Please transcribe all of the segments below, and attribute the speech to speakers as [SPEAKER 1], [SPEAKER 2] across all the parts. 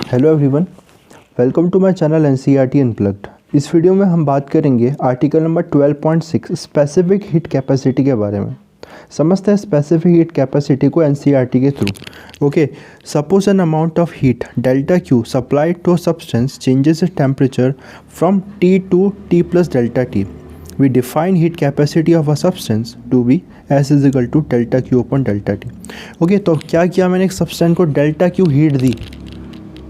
[SPEAKER 1] Hello everyone, welcome to my channel NCERT unplugged. इस वीडियो में हम बात करेंगे article number 12.6 specific heat capacity के बारे में। समझते हैं स्पेसिफिक हीट कैपेसिटी को एनसीईआरटी के through. Okay, suppose an amount of heat delta Q supplied to substance changes its temperature from T to T plus delta T. We define heat capacity of a substance to be S is equal to delta Q upon delta T। Okay, तो क्या किया मैंने एक substance को delta Q heat दी,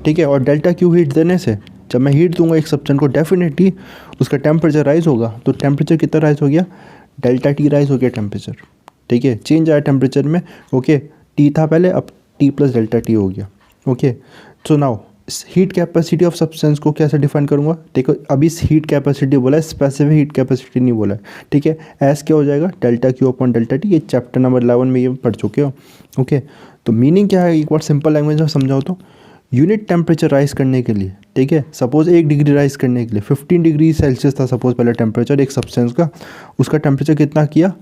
[SPEAKER 1] ठीक है। और delta Q heat देने से जब मैं हीट दूंगा एक सब्सटेंस को, डेफिनेटली उसका टेम्परेचर राइज होगा। तो टेम्परेचर कितना राइज हो गया? डेल्टा टी राइज हो गया टेम्परेचर, ठीक है। चेंज आया टेम्परेचर में। ओके, टी था पहले, अब टी प्लस डेल्टा टी हो गया। Okay, so now heat capacity of substance को कैसे डिफाइन करूंगा? देखो, अभी हीट कैपेसिटी बोला है, स्पेसिफिक हीट कैपेसिटी नहीं बोला है, ठीक है। एस क्या हो जाएगा? Delta Q upon delta T. ये चैप्टर नंबर 11 में ये पढ़ चुके हो। ओके, तो मीनिंग क्या है, एक बार सिंपल लैंग्वेज में समझाओ तो, यूनिट टेम्परेचर राइज करने के लिए, ठीक है, सपोज 1 डिग्री राइज करने के लिए 15 डिग्री सेल्सियस था सपोज पहले टेम्परेचर एक सब्सटेंस का, उसका टेम्परेचर कितना किया?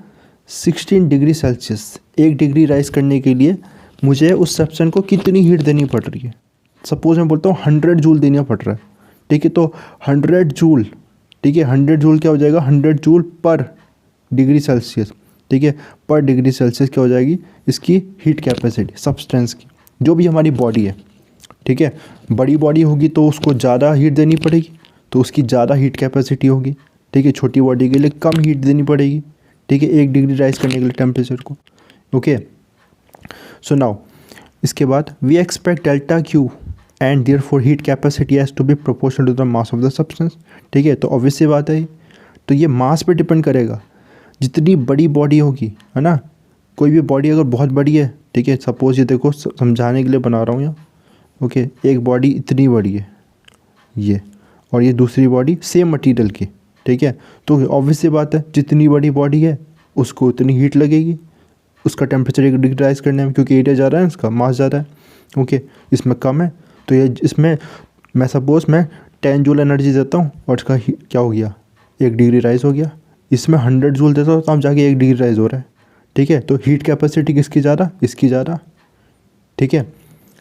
[SPEAKER 1] 16 डिग्री सेल्सियस। 1 डिग्री राइज करने के लिए मुझे उस सब्सटेंस को कितनी हीट देनी पड़ रही है? सपोज मैं बोलता हूँ 100 जूल देना पड़ रहा है, ठीक है। तो 100 जूल, ठीक है, 100 जूल क्या हो जाएगा? 100 जूल पर डिग्री सेल्सियस, ठीक है। पर डिग्री सेल्सियस क्या हो जाएगी इसकी हीट कैपेसिटी सब्सटेंस की, जो भी हमारी बॉडी है, ठीक है। बड़ी बॉडी होगी तो उसको ज़्यादा हीट देनी पड़ेगी, तो उसकी ज़्यादा हीट कैपेसिटी होगी, ठीक है। छोटी बॉडी के लिए कम हीट देनी पड़ेगी, ठीक है, 1 डिग्री राइज करने के लिए टेम्परेचर को। ओके, सो नाउ इसके बाद we expect delta Q and therefore heat capacity has to be proportional to the mass of the substance, ठीक है। तो ऑब्वियस सी बात है, तो ये मास पे डिपेंड करेगा। जितनी बड़ी बॉडी होगी, है ना, कोई भी बॉडी अगर बहुत बड़ी है, ठीक है, सपोज ये देखो समझाने के लिए बना रहा हूँ यहाँ। ओके, एक बॉडी इतनी बड़ी है ये, और ये दूसरी बॉडी सेम मटेरियल की, ठीक है। तो ऑब्वियस सी बात है, जितनी बड़ी बॉडी है उसको उतनी हीट लगेगी, उसका टेम्परेचर 1 डिग्री राइज करने में, क्योंकि एरिया ज़्यादा है, इसका मास ज़्यादा है। ओके, इसमें कम है, तो ये इसमें मैं सपोज मैं 10 जूल एनर्जी देता हूँ और इसका क्या हो गया? 1 डिग्री राइज हो गया। इसमें 100 जूल देता हूँ तो अब जाके 1 डिग्री राइज हो रहा है, ठीक है। तो हीट कैपेसिटी किसकी ज़्यादा? इसकी ज़्यादा, ठीक है।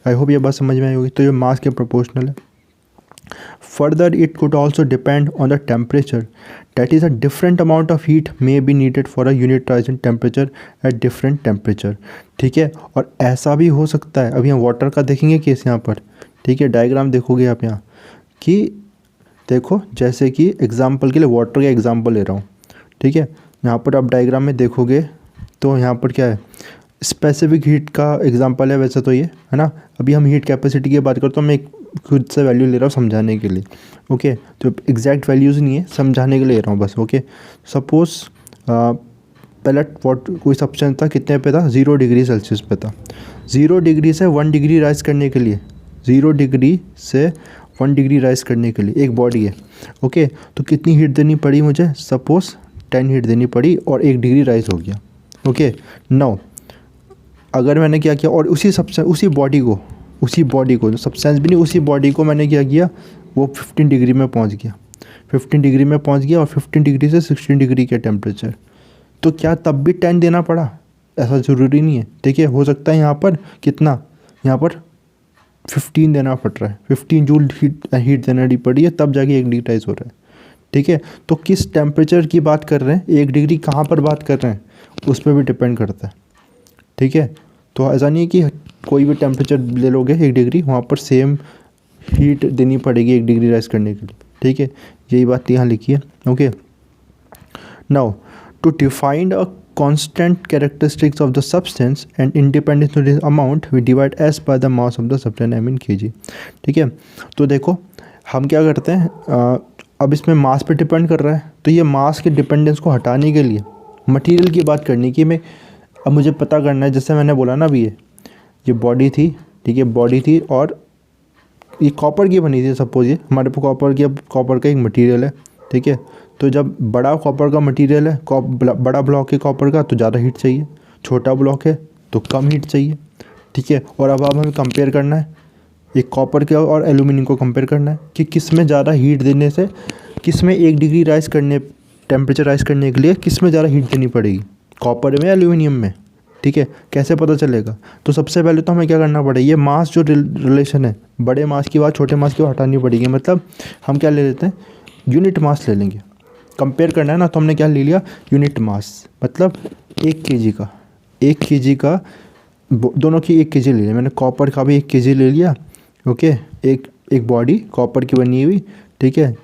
[SPEAKER 1] आई होप ये बात समझ में आई होगी। तो ये मास के प्रोपोर्शनल है। Further it could also depend on the temperature, that is a different amount of heat may be needed for a unit rise in temperature at different temperature, ठीक है। और ऐसा भी हो सकता है, अभी हम वाटर का देखेंगे केस यहाँ पर, ठीक है। डायग्राम देखोगे आप यहाँ कि देखो, जैसे कि एग्जाम्पल के लिए वाटर का एग्जाम्पल ले रहा हूँ, ठीक है। यहाँ पर आप डायग्राम में देखोगे तो यहाँ पर क्या है? स्पेसिफिक हीट का एग्जांपल है वैसे तो ये, है ना। अभी हम हीट कैपेसिटी की बात करते हैं, मैं एक खुद से वैल्यू ले रहा हूँ समझाने के लिए। ओके, तो एग्जैक्ट वैल्यूज़ नहीं है, समझाने के लिए ले रहा हूँ बस। ओके, सपोज पहले कोई सब्सटेंस था, कितने पे था? 0 डिग्री सेल्सियस पे था। 0 डिग्री से 1 डिग्री राइज करने के लिए, 0 डिग्री से 1 डिग्री राइज करने के लिए एक बॉडी है। ओके, तो कितनी हीट देनी पड़ी मुझे? सपोज 10 हीट देनी पड़ी और 1 डिग्री राइज हो गया। ओके, नाउ अगर मैंने क्या किया और उसी बॉडी को जो सब्सटेंस भी नहीं, उसी बॉडी को मैंने क्या किया, वो 15 डिग्री में पहुंच गया। 15 डिग्री में पहुंच गया और 15 डिग्री से 16 डिग्री के टेम्परेचर, तो क्या तब भी 10 देना पड़ा? ऐसा ज़रूरी नहीं है, ठीक है। हो सकता है यहाँ पर कितना, यहाँ पर 15 देना पड़ रहा है, 15 जूल हीट देना पड़ी है, तब जाके 1 डिग्री राइज हो रहा है, ठीक है। तो किस टेम्परेचर की बात कर रहे हैं, 1 डिग्री कहाँ पर बात कर रहे हैं, उस पर भी डिपेंड करता है, ठीक है। तो ऐसा नहीं है कि कोई भी टेम्परेचर ले लोगे 1 डिग्री, वहाँ पर सेम हीट देनी पड़ेगी 1 डिग्री राइज करने के लिए, ठीक है। यही बात यहाँ लिखी है। Okay, now to define a constant characteristics of the substance and independence of this amount we divide S by the mass of the substance, I mean KG, ठीक है। तो देखो हम क्या करते हैं, अब इसमें मास पे डिपेंड कर रहा है, तो ये मास के डिपेंडेंस को हटाने के लिए मटेरियल की बात करनी कि मैं अब मुझे पता करना है, जैसे मैंने बोला ना, अभी ये बॉडी थी, ठीक है, बॉडी थी और ये कॉपर की बनी थी। सपोज ये हमारे पास कॉपर का एक मटेरियल है, ठीक है। तो जब बड़ा कॉपर का मटेरियल है, बड़ा ब्लॉक है कॉपर का, तो ज़्यादा हीट चाहिए, छोटा ब्लॉक है तो कम हीट चाहिए, ठीक है। और अब हमें कंपेयर करना है एक कॉपर के और एल्यूमिनियम को कंपेयर करना है कि किस में ज़्यादा हीट देने से, किस में 1 डिग्री टेम्परेचर राइज करने के लिए किस में ज़्यादा हीट देनी पड़ेगी, कॉपर में या एल्यूमिनियम में, ठीक है, कैसे पता चलेगा? तो सबसे पहले तो हमें क्या करना पड़ेगा, ये मास जो रिलेशन है, बड़े मास की बात छोटे मास की हटानी पड़ेगी। मतलब हम क्या ले लेते हैं, यूनिट मास ले लेंगे। कंपेयर करना है ना, तो हमने क्या ले लिया, यूनिट मास। मतलब 1 kg का, 1 kg का दोनों की 1 kg ले लिया मैंने। कॉपर का भी 1 kg ले लिया। ओके, एक बॉडी कॉपर की बनी हुई, ठीक है,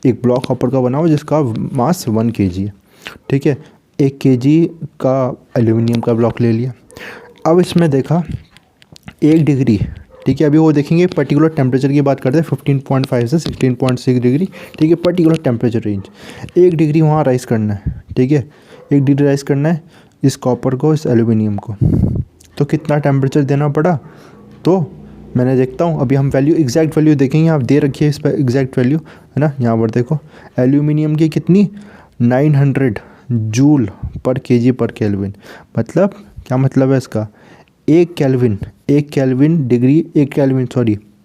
[SPEAKER 1] एक ब्लॉक कॉपर का बना हुआ जिसका मास 1 kg है। ठीक है, 1 kg का एल्यूमिनियम का ब्लॉक ले लिया। अब इसमें देखा 1 डिग्री, ठीक है, अभी वो देखेंगे पर्टिकुलर टेम्परेचर की बात करते हैं, 15.5 से 16.6 डिग्री, ठीक है, पर्टिकुलर टेम्परेचर रेंज। 1 डिग्री वहाँ राइस करना है, ठीक है, 1 डिग्री राइस करना है इस कॉपर को, इस एल्यूमिनियम को। तो कितना टेम्परेचर देना पड़ा, तो मैंने देखता हूँ अभी हम वैल्यू, एग्जैक्ट वैल्यू देखेंगे। आप दे रखिए इस पर एग्जैक्ट वैल्यू, है ना, यहाँ पर देखो एल्यूमिनियम की कितनी, 900 joule per KG per kelvin. मतलब क्या मतलब है इसका, 1 kelvin degree, 1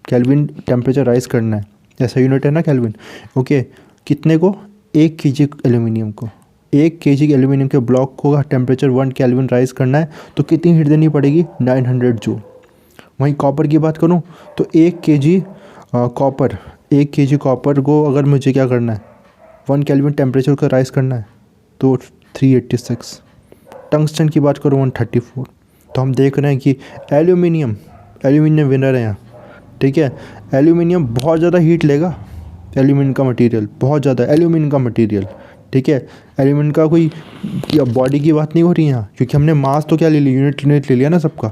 [SPEAKER 1] kelvin temperature rise करना है, ऐसा यूनिट है ना केल्विन। ओके, कितने को, 1 kg एल्यूमिनियम को, 1 kg एल्यूमिनियम के ब्लॉक को टेम्परेचर 1 केल्विन राइज करना है, तो कितनी हीट देनी पड़ेगी, 900 जूल। वहीं कॉपर की बात करूं तो 1 kg कॉपर, 1 kg कॉपर को अगर मुझे क्या करना है, 1 केल्विन टेम्परेचर का राइज करना है, तो 386। टंगस्टन की बात करूँ 134। तो हम देख रहे हैं कि एल्यूमिनियम विनर है यहाँ, ठीक है। एल्यूमिनियम बहुत ज़्यादा हीट लेगा, एल्यूमिनियम का मटेरियल बहुत ज़्यादा, एल्यूमिनियम का मटेरियल, ठीक है। एल्यूमिनियम का कोई बॉडी की बात नहीं हो रही यहाँ, क्योंकि हमने मास तो क्या ले लिया, यूनिट ले लिया ना सबका,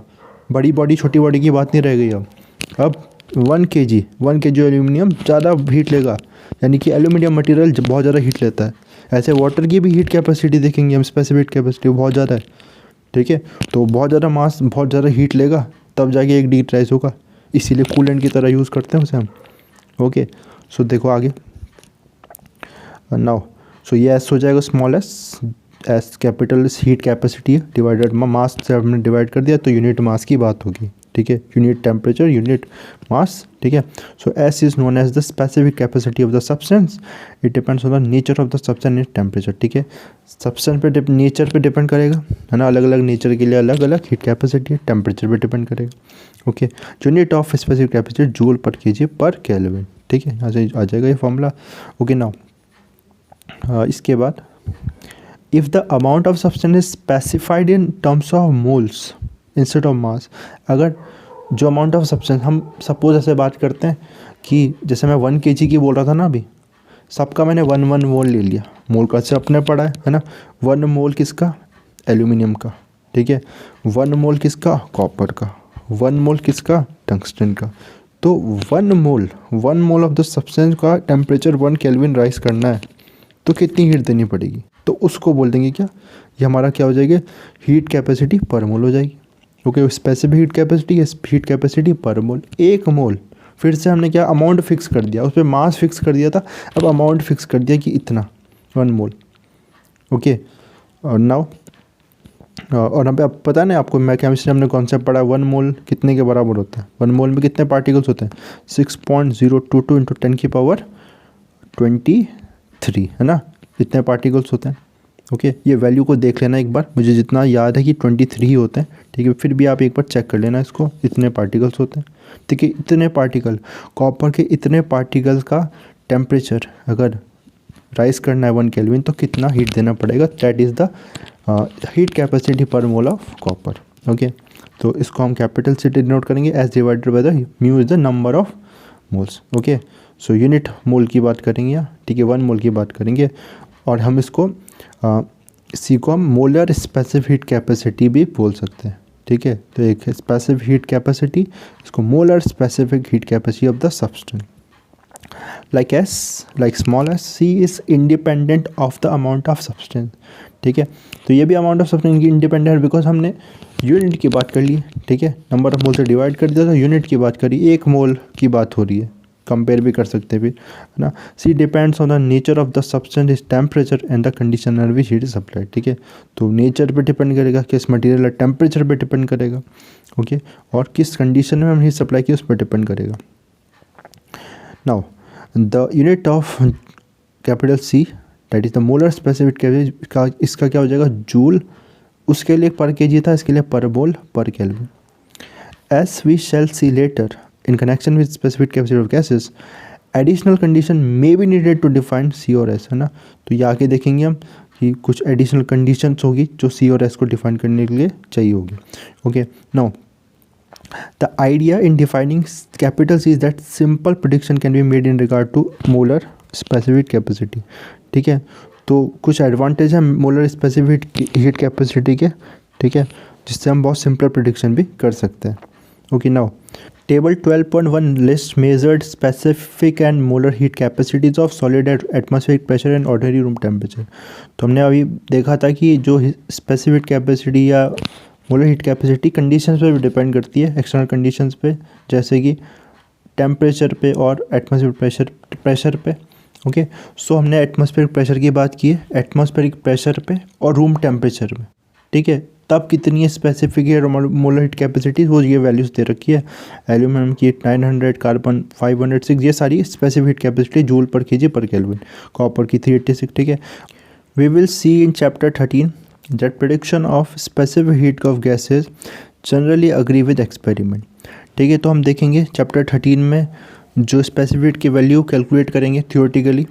[SPEAKER 1] बड़ी बॉडी छोटी बॉडी की बात नहीं रह गई अब 1 kg एल्यूमिनियम ज़्यादा हीट लेगा, यानी कि एल्यूमिनियम मटेरियल बहुत ज़्यादा हीट लेता है। ऐसे वाटर की भी हीट कैपेसिटी देखेंगे हम, स्पेसिफिक कैपेसिटी बहुत ज़्यादा है, ठीक है। तो बहुत ज़्यादा मास, बहुत ज़्यादा हीट लेगा, तब जाके 1 डिग्री राइज होगा, इसीलिए कूलेंट की तरह यूज़ करते हैं उसे हम। ओके, सो देखो आगे नाउ, सो ये एस हो जाएगा small S capital heat capacity है, डिवाइडेड मास से हमने डिवाइड कर दिया, तो यूनिट मास की बात होगी, ठीक है, यूनिट टेम्परेचर यूनिट मास, ठीक है। So S is known as the specific capacity of the substance, it depends on the nature of the substance and temperature, ठीक है। सब्सटेंस पे नेचर पे डिपेंड करेगा, है ना, अलग अलग नेचर के लिए अलग अलग हीट कैपेसिटी है, टेम्परेचर पे डिपेंड करेगा। Okay, unit of specific capacity joule per KG per kelvin, ठीक है, यहाँ से आ जाएगा ये फॉर्मूला। ओके, नाउ इसके बाद if the amount of substance is specified in terms of moles instead of mass, अगर जो अमाउंट ऑफ सब्सटेंस, हम सपोज ऐसे बात करते हैं कि जैसे मैं 1 kg की बोल रहा था ना अभी, सबका मैंने 1 मोल ले लिया, मोल का से अपने पड़ा है ना, 1 मोल किसका, एल्यूमिनियम का, ठीक है, 1 मोल किसका, कॉपर का, 1 मोल किसका, टंगस्टन का। तो 1 मोल ऑफ द सब्सटेंस का टेम्परेचर 1 केल्विन राइज करना है, तो कितनी हीट देनी पड़ेगी, तो उसको बोल देंगे क्या, ये हमारा क्या हो जाएगा, हीट कैपेसिटी पर मोल हो जाएगी। ओके, स्पेसिफिक हीट कैपेसिटी है, हीट कैपेसिटी पर मोल, 1 मोल। फिर से हमने क्या अमाउंट फिक्स कर दिया, उस पर मास फिक्स कर दिया था, अब अमाउंट फिक्स कर दिया कि इतना 1 मोल। ओके, और नाउ और यहाँ पे आप पता नहीं आपको, मैं केमिस्ट्री हमने कॉन्सेप्ट पढ़ा, 1 मोल कितने के बराबर होता है, 1 मोल में कितने पार्टिकल्स होते हैं, 6.022 इंटू 10⁻23, है ना, इतने पार्टिकल्स होते हैं। ओके, ये वैल्यू को देख लेना एक बार, मुझे जितना याद है कि 23 ही होते हैं, ठीक है, फिर भी आप एक बार चेक कर लेना इसको, इतने पार्टिकल्स होते हैं, ठीक है, इतने पार्टिकल, कॉपर के इतने पार्टिकल्स का टेम्परेचर अगर राइज करना है 1 केल्विन, तो कितना हीट देना पड़ेगा, that is the heat capacity पर मोल ऑफ कॉपर। ओके, तो इसको हम कैपिटल से डिनोट करेंगे, S divided by the mu is the number of moles. Okay, so unit mole की बात करेंगे यहाँ, ठीक है, 1 मोल की बात करेंगे, और हम इसको इसी को हम मोलर स्पेसिफिक हीट कैपेसिटी भी बोल सकते हैं, ठीक है। तो एक स्पेसिफिक हीट कैपेसिटी, इसको molar specific heat capacity of the substance, like small s, c is independent of the amount of substance, ठीक है। तो ये भी अमाउंट ऑफ सब्सटेंस की इंडिपेंडेंट है, बिकॉज हमने यूनिट की बात कर ली, ठीक है, नंबर ऑफ मोल से डिवाइड कर दिया, तो यूनिट की बात करी, 1 मोल की बात हो रही है, कंपेयर भी कर सकते हैं फिर, है ना। See depends on the nature of the substance, is temperature and the condition under which heat is supplied, ठीक है। तो नेचर पे डिपेंड करेगा, किस मटेरियल है, टेम्परेचर पे डिपेंड करेगा, ओके, और किस कंडीशन में हम हीट सप्लाई की उस पर डिपेंड करेगा। Now the unit of capital C, that is the molar specific capacity, इसका क्या हो जाएगा, जूल उसके लिए पर केजी था, इसके लिए per mole per kelvin. S we shall see later in connection with specific capacity of gases additional condition may be needed to define C और एस, है ना। तो ये आके देखेंगे हम कि कुछ एडिशनल कंडीशंस होगी जो सी और एस को डिफाइन करने के लिए चाहिए होगी। Okay, now the idea in defining capital C is that simple prediction can be made in regard to molar specific capacity. ठीक है, तो कुछ एडवांटेज है मोलर स्पेसिफिक हीट कैपेसिटी के, ठीक है, जिससे हम बहुत सिंपल प्रिडिक्शन भी कर सकते हैं। Okay, now table 12.1 list measured specific and molar heat capacities of solid at atmospheric pressure and ordinary room temperature. तो हमने अभी देखा था कि जो स्पेसिफिक कैपेसिटी या मोलर हीट कैपेसिटी कंडीशंस पे भी डिपेंड करती है, एक्सटर्नल कंडीशंस पे, जैसे कि टेम्परेचर पे और एटमॉस्फेरिक प्रेशर पे। ओके, सो हमने एटमॉस्फेरिक प्रेशर की बात की है, एटमॉस्फेरिक प्रेशर पे और रूम टेम्परेचर में। ठीक है, तब कितनी स्पेसिफिक है मोलर हीट कैपेसिटी, वो ये वैल्यूज़ दे रखी है। एल्यूमिनियम की 900, कार्बन 506, ये सारी specific heat capacity joule per KG per kelvin. Copper की 386। ठीक है, we will see in chapter 13 that prediction of specific heat of gases generally agree with experiment. ठीक है, तो हम देखेंगे चैप्टर 13 में जो स्पेसिफिक की वैल्यू कैलकुलेट करेंगे थियोरेटिकली,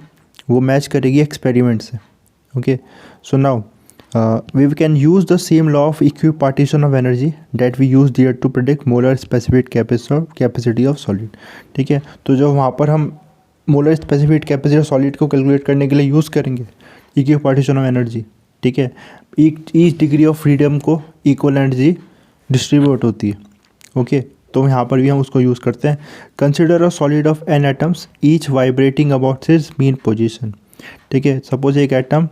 [SPEAKER 1] वो मैच करेगी एक्सपेरिमेंट से। Okay, so now we can use the same law of equipartition of energy that we used here to predict molar specific capacity of solid। ठीक है, तो जो वहाँ पर हम molar specific capacity of solid को कैलकुलेट करने के लिए यूज़ करेंगे इक्विपार्टीशन ऑफ एनर्जी। ठीक है, ईच डिग्री ऑफ फ्रीडम को इक्वल एनर्जी डिस्ट्रीब्यूट होती है। ओके, तो यहाँ पर भी हम उसको यूज़ करते हैं। Consider a solid of N atoms each vibrating about its mean position. ठीक है, सपोज एक एटम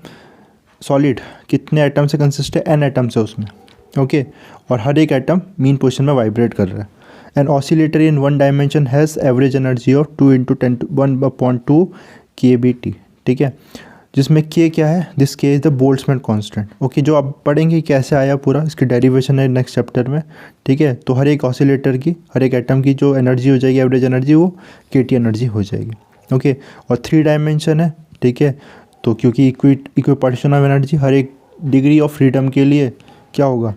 [SPEAKER 1] सॉलिड कितने एटम से कंसिस्ट है, एन एटम से उसमें। ओके, और हर एक एटम मीन पोजीशन में वाइब्रेट कर रहा है। An oscillator in one dimension has average energy of 2 × 10⁻²⁰ kBT। ठीक है, जिसमें के क्या है, दिस के is the Boltzmann constant. Okay, जो आप पढ़ेंगे कैसे आया पूरा, इसकी डेरिवेशन है नेक्स्ट चैप्टर में। ठीक है, तो हर एक ऑसिलेटर की, हर एक एटम की जो एनर्जी हो जाएगी, एवरेज एनर्जी, वो KT एनर्जी हो जाएगी। ओके, और 3 डायमेंशन है। ठीक है, तो क्योंकि इक्विपार्टीशन ऑफ एनर्जी हर एक डिग्री ऑफ फ्रीडम के लिए क्या होगा,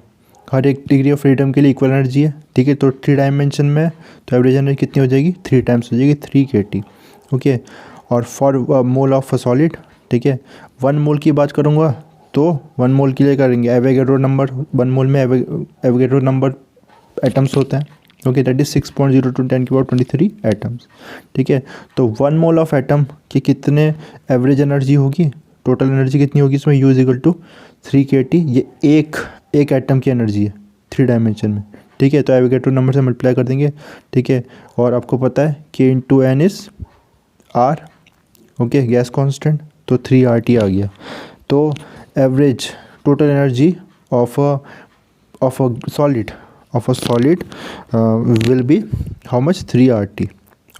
[SPEAKER 1] हर एक डिग्री ऑफ फ्रीडम के लिए इक्वल एनर्जी है। ठीक है, तो 3 डायमेंशन में तो एवरेज एनर्जी कितनी हो जाएगी, 3 टाइम्स हो जाएगी, 3 KT। ओके, और for mole of a solid, ठीक है, 1 मोल की बात करूँगा तो 1 मोल के लिए करेंगे एवोगैड्रो नंबर। 1 मोल में एवोगैड्रो नंबर एटम्स होते हैं। Okay, that is 6.02 × 10⁻23 atoms. ठीक है, तो 1 मोल ऑफ एटम की कितने एवरेज एनर्जी होगी, टोटल एनर्जी कितनी होगी इसमें, U = 3 KT। ये एक एटम की एनर्जी है 3 डायमेंशन में। ठीक है, तो एवोगैड्रो नंबर से मल्टीप्लाई कर देंगे। ठीक है, और आपको पता है K × N is R। Okay, gas constant, तो 3 RT आ गया। तो average total energy of a solid will be how much, 3 RT।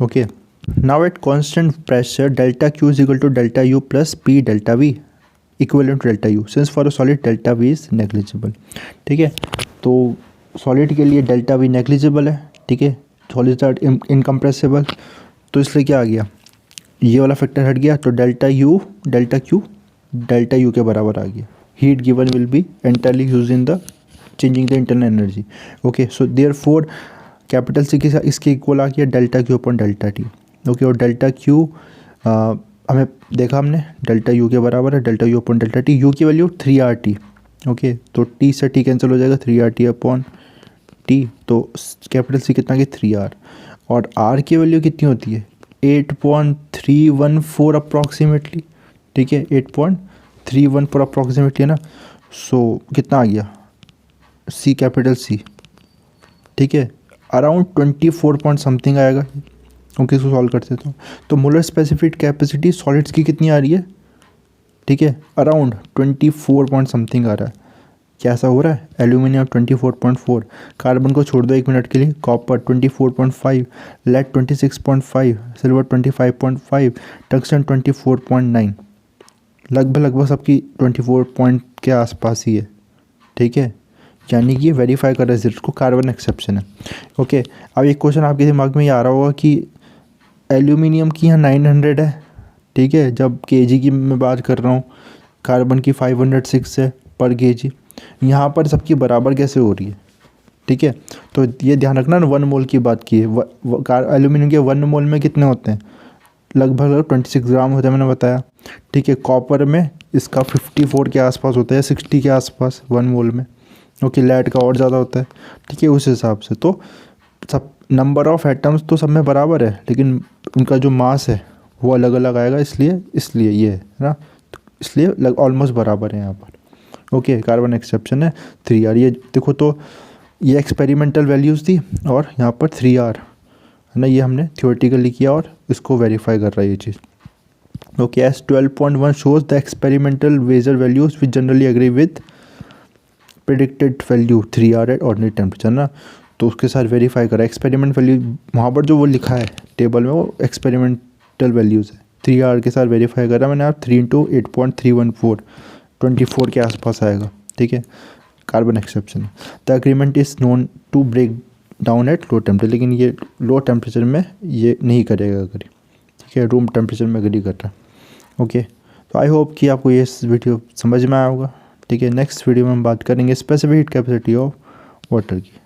[SPEAKER 1] okay, now at constant pressure delta Q is equal to delta U plus P delta V equivalent to delta U, since for a solid delta V is negligible। ठीक है, तो solid के लिए delta V negligible है। ठीक है, solid are incompressible, तो इसलिए क्या आ गया, ये वाला फैक्टर हट गया, तो डेल्टा Q डेल्टा U के बराबर आ गया। Heat given will be entirely use in the changing the internal energy. Okay, so therefore capital C के साथ इसके इक्वल आ गया delta Q upon delta T। Okay, और डेल्टा Q हमें देखा हमने डेल्टा U के बराबर है delta U upon delta T। U की वैल्यू 3 RT। ओके, तो T से T कैंसिल हो जाएगा, 3 RT अपॉन T, तो कैपिटल C कितना गया, 3 R। और R की वैल्यू कितनी होती है, 8.314 अप्रॉक्सीमेटली। ठीक है, 8.314 अप्रॉक्सीमेटली है ना। सो कितना आ गया C, कैपिटल C। ठीक है, अराउंड 24 पॉइंट समथिंग आएगा। ओके, इसको सॉल्व करते तो मोलर स्पेसिफिक कैपेसिटी सॉलिड्स की कितनी आ रही है, ठीक है, अराउंड 24 पॉइंट समथिंग आ रहा है। क्या ऐसा हो रहा है, एल्यूमिनियम 24.4, कार्बन को छोड़ दो 1 मिनट के लिए, कॉपर 24.5, लेड 26.5, सिल्वर 25.5, टंगस्टन 24.9, लगभग सबकी 24 पॉइंट के आसपास ही है। ठीक है, यानी कि वेरीफाई कर रहे हैं को, कार्बन एक्सेप्शन है। ओके, अब एक क्वेश्चन आपके दिमाग में ये आ रहा होगा कि एल्यूमिनियम की यहाँ 900 है। ठीक है, जब kg की मैं बात कर रहा हूँ, कार्बन की 506 है पर kg। यहाँ पर सबकी बराबर कैसे हो रही है, ठीक है। तो ये ध्यान रखना ना, 1 मोल की बात की है। एल्यूमिनियम के 1 मोल में कितने होते हैं, लगभग 26 ग्राम होता है, मैंने बताया, ठीक है। कॉपर में इसका 54 के आसपास होता है, 60 के आसपास 1 मोल में, ओके। लेड का और ज़्यादा होता है, ठीक है। उस हिसाब से तो सब नंबर ऑफ़ एटम्स तो सब में बराबर है, लेकिन उनका जो मास है वो अलग अलग आएगा, इसलिए ये है ना, इसलिए ऑलमोस्ट बराबर है यहाँ पर, ओके। कार्बन एक्सेप्शन है 3R। ये देखो, तो ये एक्सपेरिमेंटल वैल्यूज़ थी और यहाँ पर 3R है ना, ये हमने थियोरेटिकली किया और इसको वेरीफाई कर रहा है ये चीज़, okay. S 12.1 shows the experimental वेजर values which generally agree with predicted value 3R at ordinary temperature ना, तो उसके साथ वेरीफाई करा एक्सपेरिमेंट वैल्यू, वहाँ पर जो वो लिखा है टेबल में वो एक्सपेरिमेंटल वैल्यूज़ है, 3R के साथ वेरीफाई करा मैंने। आप 3 × 8.314 24 के आसपास आएगा, ठीक है। Carbon exception, the agreement is known to break down at low temperature, लेकिन ये लो टेम्परेचर में ये नहीं करेगा अगर, ठीक है, रूम टेम्परेचर में एग्री कर रहा है, ओके। तो आई होप कि आपको ये वीडियो समझ में आया होगा, ठीक है। नेक्स्ट वीडियो में हम बात करेंगे specific heat capacity of water की।